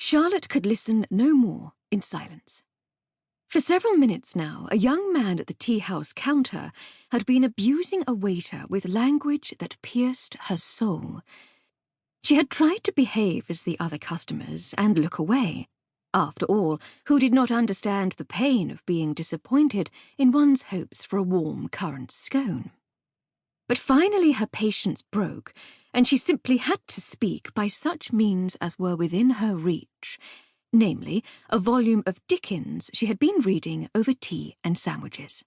Charlotte could listen no more in silence. For several minutes now, a young man at the tea-house counter had been abusing a waiter with language that pierced her soul. She had tried to behave as the other customers and look away. After all, who did not understand the pain of being disappointed in one's hopes for a warm currant scone? But finally her patience broke, and she simply had to speak by such means as were within her reach, namely, a volume of Dickens she had been reading over tea and sandwiches.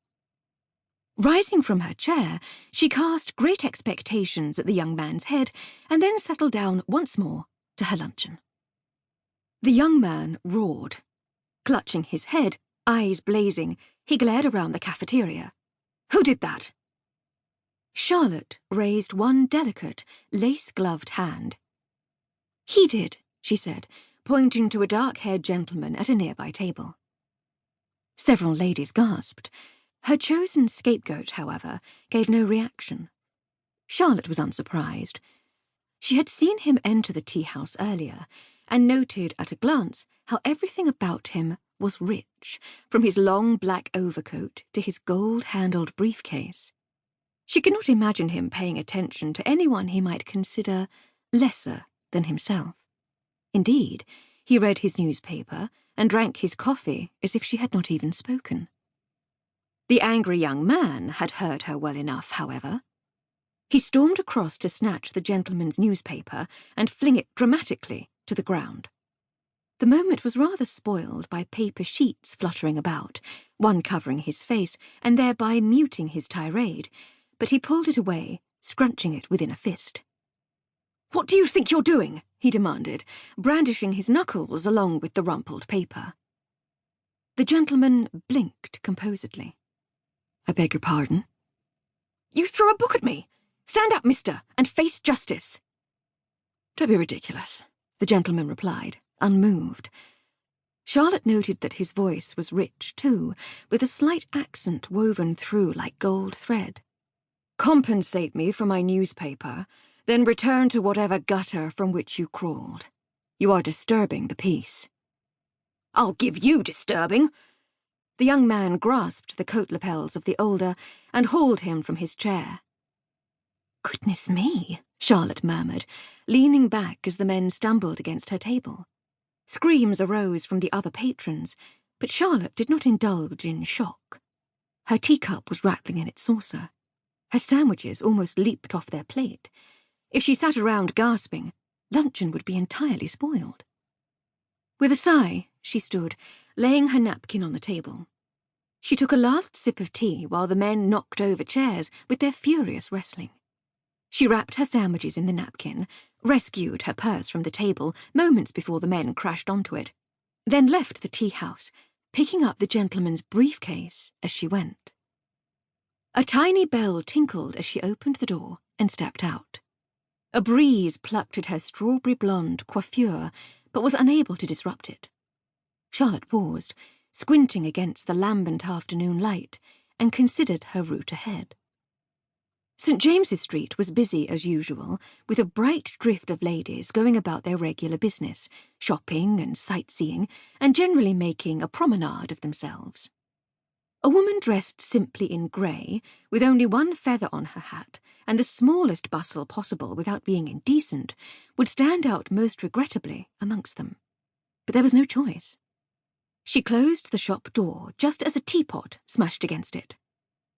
Rising from her chair, she cast great expectations at the young man's head and then settled down once more to her luncheon. The young man roared. Clutching his head, eyes blazing, he glared around the cafeteria. "Who did that?" Charlotte raised one delicate, lace-gloved hand. "He did," she said, pointing to a dark-haired gentleman at a nearby table. Several ladies gasped. Her chosen scapegoat, however, gave no reaction. Charlotte was unsurprised. She had seen him enter the tea-house earlier, and noted at a glance how everything about him was rich, from his long black overcoat to his gold-handled briefcase. She could not imagine him paying attention to anyone he might consider lesser than himself. Indeed, he read his newspaper and drank his coffee as if she had not even spoken. The angry young man had heard her well enough, however. He stormed across to snatch the gentleman's newspaper and fling it dramatically to the ground. The moment was rather spoiled by paper sheets fluttering about, one covering his face and thereby muting his tirade, but he pulled it away, scrunching it within a fist. "What do you think you're doing?" he demanded, brandishing his knuckles along with the rumpled paper. The gentleman blinked composedly. "I beg your pardon?" "You throw a book at me! Stand up, mister, and face justice!" "Don't be ridiculous," the gentleman replied, unmoved. Charlotte noted that his voice was rich, too, with a slight accent woven through like gold thread. "Compensate me for my newspaper, then return to whatever gutter from which you crawled. You are disturbing the peace." "I'll give you disturbing!" The young man grasped the coat lapels of the older and hauled him from his chair. "Goodness me," Charlotte murmured, leaning back as the men stumbled against her table. Screams arose from the other patrons, but Charlotte did not indulge in shock. Her teacup was rattling in its saucer. Her sandwiches almost leaped off their plate. If she sat around gasping, luncheon would be entirely spoiled. With a sigh, she stood, laying her napkin on the table. She took a last sip of tea while the men knocked over chairs with their furious wrestling. She wrapped her sandwiches in the napkin, rescued her purse from the table moments before the men crashed onto it, then left the tea-house, picking up the gentleman's briefcase as she went. A tiny bell tinkled as she opened the door and stepped out. A breeze plucked at her strawberry blonde coiffure, but was unable to disrupt it. Charlotte paused, squinting against the lambent afternoon light, and considered her route ahead. St. James's Street was busy as usual, with a bright drift of ladies going about their regular business, shopping and sightseeing, and generally making a promenade of themselves. A woman dressed simply in grey, with only one feather on her hat, and the smallest bustle possible without being indecent, would stand out most regrettably amongst them. But there was no choice. She closed the shop door just as a teapot smashed against it.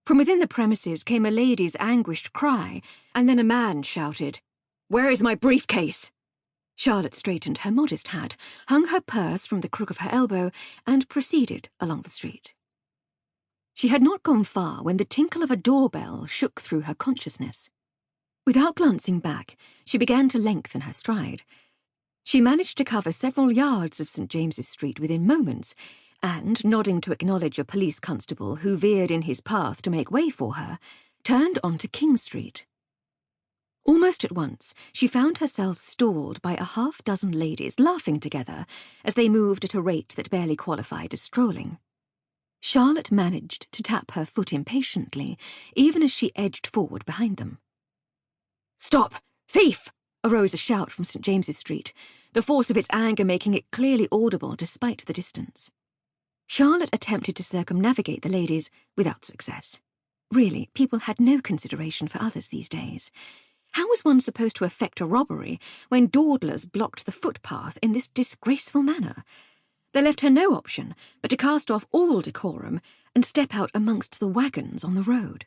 From within the premises came a lady's anguished cry, and then a man shouted, "Where is my briefcase?" Charlotte straightened her modest hat, hung her purse from the crook of her elbow, and proceeded along the street. She had not gone far when the tinkle of a doorbell shook through her consciousness. Without glancing back, she began to lengthen her stride. She managed to cover several yards of St. James's Street within moments, and, nodding to acknowledge a police constable who veered in his path to make way for her, turned onto King Street. Almost at once, she found herself stalled by a half-dozen ladies laughing together as they moved at a rate that barely qualified as strolling. Charlotte managed to tap her foot impatiently, even as she edged forward behind them. "Stop! Thief!" arose a shout from St. James's Street. the force of its anger making it clearly audible despite the distance. Charlotte attempted to circumnavigate the ladies without success. Really, people had no consideration for others these days. How was one supposed to effect a robbery when dawdlers blocked the footpath in this disgraceful manner? There left her no option but to cast off all decorum and step out amongst the wagons on the road.